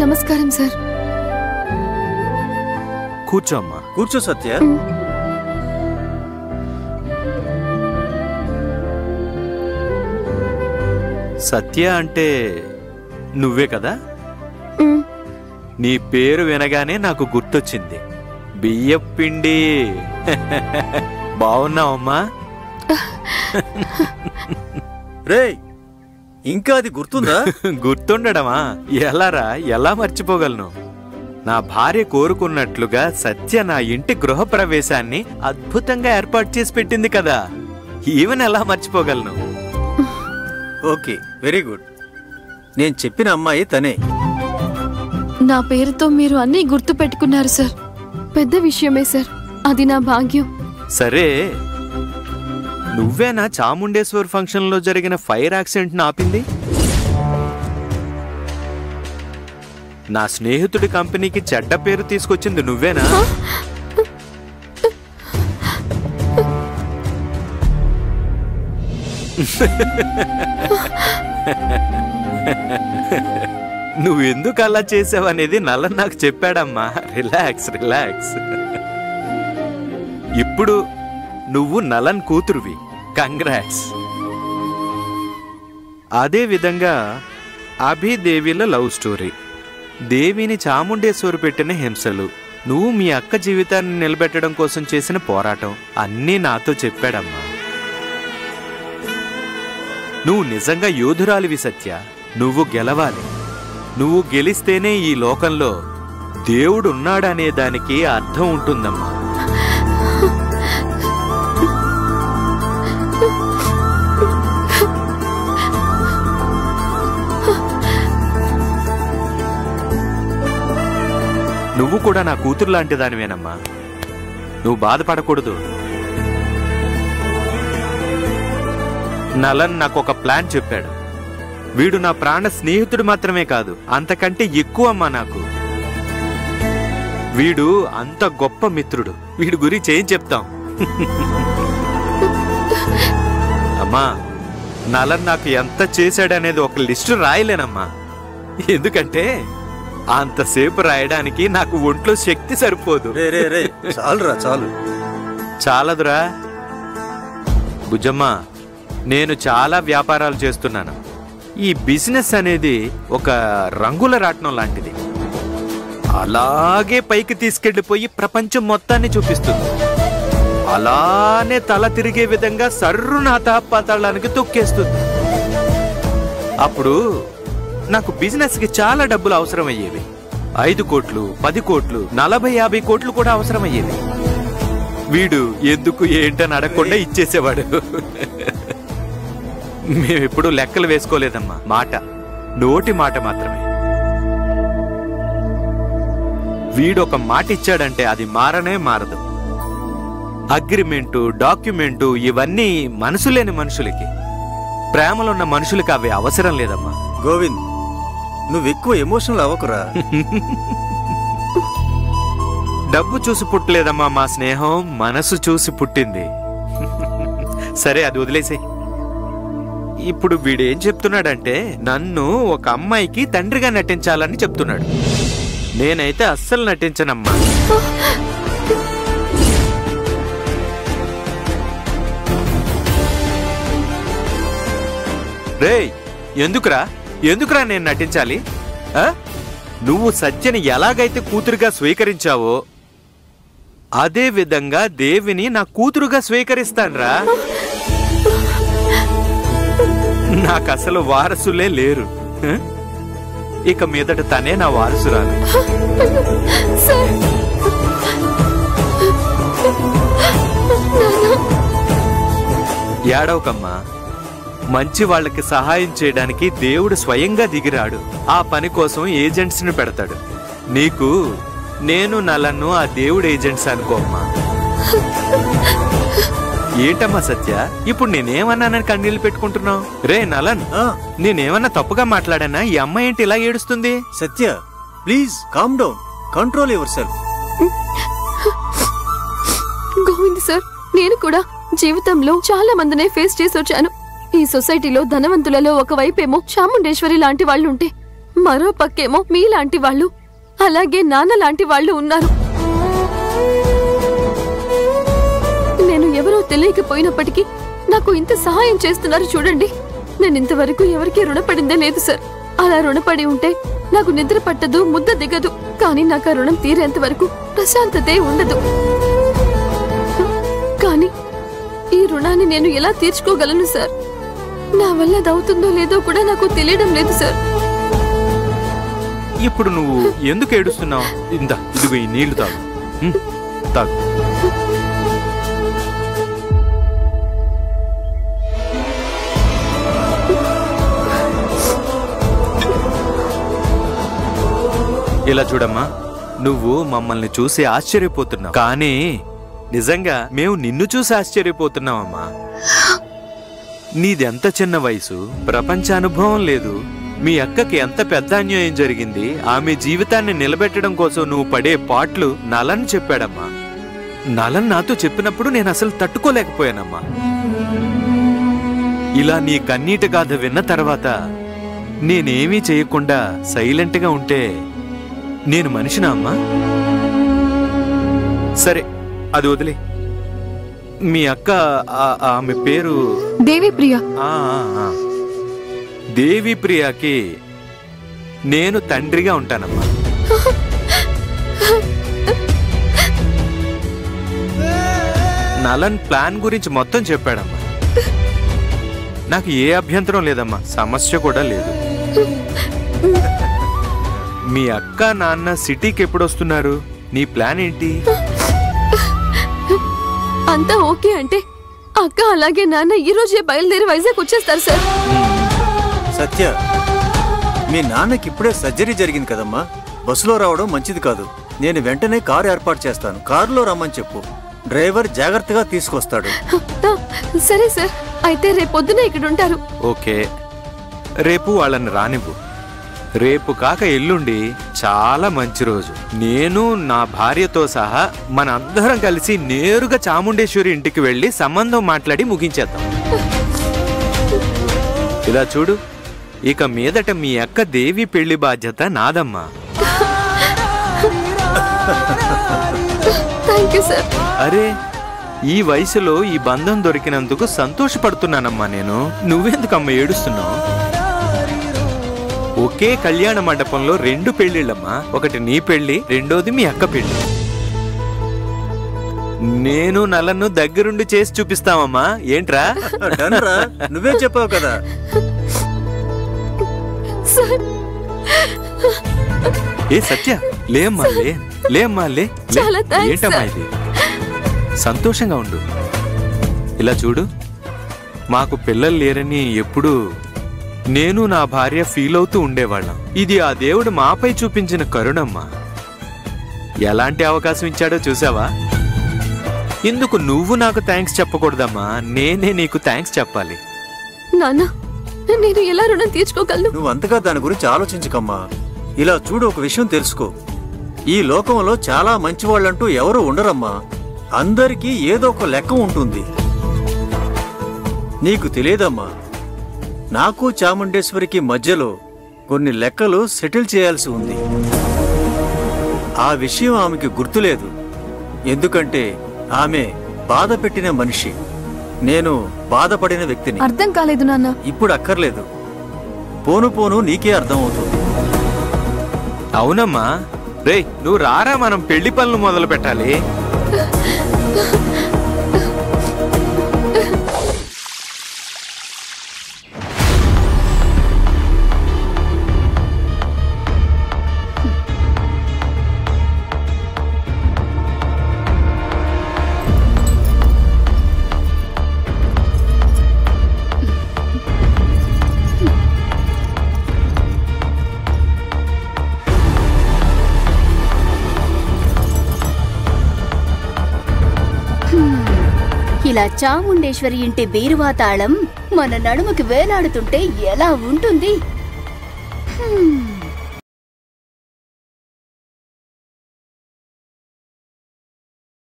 నమస్కారం సార్. కూర్చో అమ్మా. కూర్చో సత్య. సత్య అంటే నువ్వే కదా? నీ పేరు వినగానే నాకు గుర్తొచ్చింది, బియ్యపిండి. బావున్నావమ్మా? రేయ్, ఇంకా అది గుర్తుందా? గుర్తుండడమా? ఎలారా, ఎలా మర్చిపోగలను? నా భార్య కోరుకున్నట్లుగా సత్య నా ఇంటి గృహప్రవేశాన్ని అద్భుతంగా ఏర్పాటు చేసి పెట్టింది కదా, ఈవెన్ ఎలా మర్చిపోగలను? Okay, very good. నేను చెప్పిన అమ్మాయి తనే. నా పేరుతో మీరు అన్నీ గుర్తు పెట్టుకున్నారు సార్. పెద్ద విషయమే సార్, అది నా భాగ్యం. సరే, నువ్వేనా చాముండేశ్వర్ ఫంక్షన్ లో జరిగిన ఫైర్ యాక్సిడెంట్ ఆపింది? నా స్నేహితుడి కంపెనీకి చెడ్డ పేరు తీసుకొచ్చింది నువ్వేనా? నువ్వెందుకు అలా చేసావనేది నల్ల నాకు చెప్పాడమ్మా. Relax relax. ఇప్పుడు నువ్వు నలన్ కూతురువి. కంగ్రాట్స్. అదే విధంగా అభిదేవిల లవ్ స్టోరీ, దేవిని చాముండేశ్వరి పెట్టిన హింసలు, నువ్వు మీ అక్క జీవితాన్ని నిలబెట్టడం కోసం చేసిన పోరాటం అన్నీ నాతో చెప్పాడమ్మా. నువ్వు నిజంగా యోధురాలివి సత్య. నువ్వు గెలవాలి. నువ్వు గెలిస్తేనే ఈ లోకంలో దేవుడున్నాడనే దానికి అర్థం ఉంటుందమ్మా. నువ్వు కూడా నా కూతురు లాంటి దానివేనమ్మా. నువ్వు బాధపడకూడదు. నలన్ నాకు ఒక ప్లాన్ చెప్పాడు. వీడు నా ప్రాణ స్నేహితుడు మాత్రమే కాదు, అంతకంటే ఎక్కువ అమ్మా నాకు. వీడు అంత గొప్ప మిత్రుడు. వీడి గురించి ఏం చెప్తాం? అమ్మా, నలన్ నాకు ఎంత చేశాడనేది ఒక లిస్టు రాయలేనమ్మా. ఎందుకంటే అంతసేపు రాయడానికి నాకు ఒంట్లో శక్తి సరిపోదు. చాలురా, చాలు. చాలదురా బుజ్జమ్మ. నేను చాలా వ్యాపారాలు చేస్తున్నాను. ఈ బిజినెస్ అనేది ఒక రంగుల రాట్నం లాంటిది. అలాగే పైకి తీసుకెళ్లిపోయి ప్రపంచం మొత్తాన్ని చూపిస్తుంది. అలానే తల తిరిగే విధంగా సర్రున పాతాళానికి తొక్కేస్తుంది. అప్పుడు నాకు బిజినెస్ కి చాలా డబ్బులు అవసరమయ్యేవి. 5 కోట్లు, 10 కోట్లు, 40, 50 కోట్లు కూడా అవసరమయ్యేవి. వీడు ఎందుకు ఏంటని అడగకుండా ఇచ్చేసేవాడు. మేమెప్పుడు లెక్కలు వేసుకోలేదమ్మా. మాట, నోటి మాట మాత్రమే. వీడొక మాట ఇచ్చాడంటే అది మారనే మారదు. అగ్రిమెంటు, డాక్యుమెంటు ఇవన్నీ మనసు లేని మనుషులకి, ప్రేమలున్న మనుషులకి అవి అవసరం లేదమ్మా. గోవింద్, నువ్వెక్కువ ఎమోషనల్ అవ్వకురా. డబ్బు చూసి పుట్టలేదమ్మా మా స్నేహం, మనసు చూసి పుట్టింది. సరే, అది వదిలేసే. ఇప్పుడు వీడేం చెప్తున్నాడంటే నన్ను ఒక అమ్మాయికి తండ్రిగా నటించాలని చెప్తున్నాడు. నేనైతే అస్సలు నటించనమ్మా. రేయ్, ఎందుకురా నేను నటించాలి? నువ్వు సత్యని ఎలాగైతే కూతురుగా స్వీకరించావో అదే విధంగా దేవిని నా కూతురుగా స్వీకరిస్తాన్రా. నాకు అసలు వారసులే లేరు. ఇక మీదట తనే నా వారసురాలు. ఏడవకమ్మా. మంచి వాళ్ళకి సహాయం చేయడానికి దేవుడు స్వయంగా దిగిరాడు. ఆ పని కోసం ఏజెంట్స్ ని పెడతాడు. నీకు నేను నలను ఆ దేవుడు ఏజెంట్స్ అనుకోమ్మా. ఏంటమ్మా సత్య, ఇప్పుడు నేనేమన్నానని కన్నీళ్లు పెట్టుకుంటున్నావు? రే నలన్, నేనేమన్నా తప్పుగా మాట్లాడానా? ఈ అమ్మాయి ఏంటి ఇలా ఏడుస్తుంది? Satya, please calm down, control yourself. Govind sir, నేను కూడా జీవితంలో చాలా మందినే ఫేస్ చేసి వచ్చాను. ఈ సొసైటీలో ధనవంతులలో ఒకవైపేమో చాముండేశ్వరి లాంటి వాళ్ళుంటే, మరో పక్కేమో మీలాంటి వాళ్ళు, అలాగే నాన్న లాంటి వాళ్ళు ఉన్నారు. నేను ఎవరో తెలియకపోయినప్పటికీ నాకు ఇంత సహాయం చేస్తున్నారు చూడండి. నేను ఇంతవరకు ఎవరికీ రుణపడిందే లేదు సార్. అలా రుణపడి ఉంటే నాకు నిద్ర పట్టదు, ముద్ద దిగదు. కానీ నాకు ఆ రుణం తీరేంత వరకు ప్రశాంతతే ఉండదు. కానీ ఈ రుణాన్ని నేను ఎలా తీర్చుకోగలను సార్? నా వల్ల దవుతుందో లేదో కూడా నాకు తెలియడం లేదు సార్. ఇప్పుడు నువ్వు ఎందుకు ఏడుస్తున్నావు? ఇదిగో ఈ నీళ్లు తాగు. తాగు. ఇలా చూడమ్మా, నువ్వు మమ్మల్ని చూసి ఆశ్చర్యపోతున్నావు, కానీ నిజంగా మేము నిన్ను చూసి ఆశ్చర్యపోతున్నావమ్మా. నీదెంత చిన్న వయసు, ప్రపంచ అనుభవం లేదు. మీ అక్కకి ఎంత పెద్ద అన్యాయం జరిగింది, ఆమె జీవితాన్ని నిలబెట్టడం కోసం నువ్వు పడే పాట్లు నలన్ చెప్పాడమ్మా. నలన్ నాతో చెప్పినప్పుడు నేను అసలు తట్టుకోలేకపోయానమ్మా. ఇలా నీ కన్నీటి గాథ విన్న తర్వాత నేనేమీ చేయకుండా సైలెంట్గా ఉంటే నేను మనిషినా అమ్మా? సరే, అది వదిలే. మీ అక్క ఆమె పేరు దేవిప్రియ. దేవిప్రియకి నేను తండ్రిగా ఉంటానమ్మా. నలన్ ప్లాన్ గురించి మొత్తం చెప్పాడమ్మా. నాకు ఏ అభ్యంతరం లేదమ్మా, సమస్య కూడా లేదు. మీ అక్క నాన్న సిటీకి ఎప్పుడు వస్తున్నారు? నీ ప్లాన్ ఏంటి? అంతా ఓకే అంటే అక్క అలాగే నాన్న ఈ రోజే బయలుదేరి వైజాగ్ వచ్చేస్తారు సార్. సత్య, మీ నాన్నకి ఇప్పుడే సర్జరీ జరిగింది కదమ్మా. బస్సులో రావడం మంచిది కాదు. నేను వెంటనే కారు ఏర్పాటు చేస్తాను. కారులో రమ్మని చెప్పు. డ్రైవర్ జాగ్రత్తగా తీసుకొస్తాడు. సరే సార్, అయితే రేపొద్దున ఇక్కడ ఉంటారు. ఓకే, రేపు వాళ్ళని రానివ్వు. రేపు కాక ఎల్లుండి చాలా మంచి రోజు. నేను నా భార్యతో సహా మనందరం కలిసి నేరుగా చాముండేశ్వరి ఇంటికి వెళ్లి సంబంధం మాట్లాడి ముగించేద్దాం. ఇలా చూడు, ఇక మీదట మీ అక్క దేవి పెళ్లి బాధ్యత నాదమ్మా. అరే, ఈ వయసులో ఈ బంధం దొరికినందుకు సంతోషపడుతున్నానమ్మా నేను. నువ్వెందుకమ్మా ఏడుస్తున్నావు? ఒకే కళ్యాణ మండపంలో 2 పెళ్లిళ్ళమ్మా. ఒకటి నీ పెళ్లి, రెండోది మీ అక్క పెళ్లి. నేను నలను దగ్గరుండి చేసి చూపిస్తామమ్మా. ఏంట్రా? నువ్వే చెప్పావు కదా. ఏ సత్య, లేమ్మా, లేమ్మా, ఏంటమ్మా ఇది? సంతోషంగా ఉండు. ఇలా చూడు, మాకు పిల్లలు లేరని ఎప్పుడూ నేను నా భార్య ఫీల్ అవుతూ ఉండేవాళ్ళం. ఇది ఆ దేవుడు మాపై చూపించిన కరుణమ్మా. ఎలాంటి అవకాశం ఇచ్చాడో చూసావా? ఇందుకు నువ్వు నాకు థ్యాంక్స్ చెప్పకూడదమ్మా, నేనే నీకు థ్యాంక్స్ చెప్పాలి. నాన్న, నేను ఎలా రుణం తీర్చుకోగలను? నువ్వు అంతగా దాని గురించి ఆలోచించకమ్మా. ఇలా చూడు, ఒక విషయం తెలుసుకో. ఈ లోకంలో చాలా మంచి వాళ్ళంటూ ఎవరు ఉండరమ్మా. అందరికీ ఏదో ఒక లెక్క ఉంటుంది. నీకు తెలియదమ్మా, నాకు చాముండేశ్వరికి మధ్యలో కొన్ని లెక్కలు సెటిల్ చేయాల్సి ఉంది. ఆ విషయం ఆమెకి గుర్తులేదు. ఎందుకంటే ఆమె బాధ పెట్టిన మనిషి, నేను బాధపడిన వ్యక్తిని. అర్థం కాలేదు నాన్న. ఇప్పుడు అక్కర్లేదు, పోను పోను నీకే అర్థమవుతుంది. అవునమ్మా. రే, నువ్వు రారా, మనం పెళ్లి పనులు మొదలు పెట్టాలి. ఇలా చాముండేశ్వరి ఇంటి బీరువా తాళం మన నడుముకి వేలాడుతుంటే ఎలా ఉంటుంది?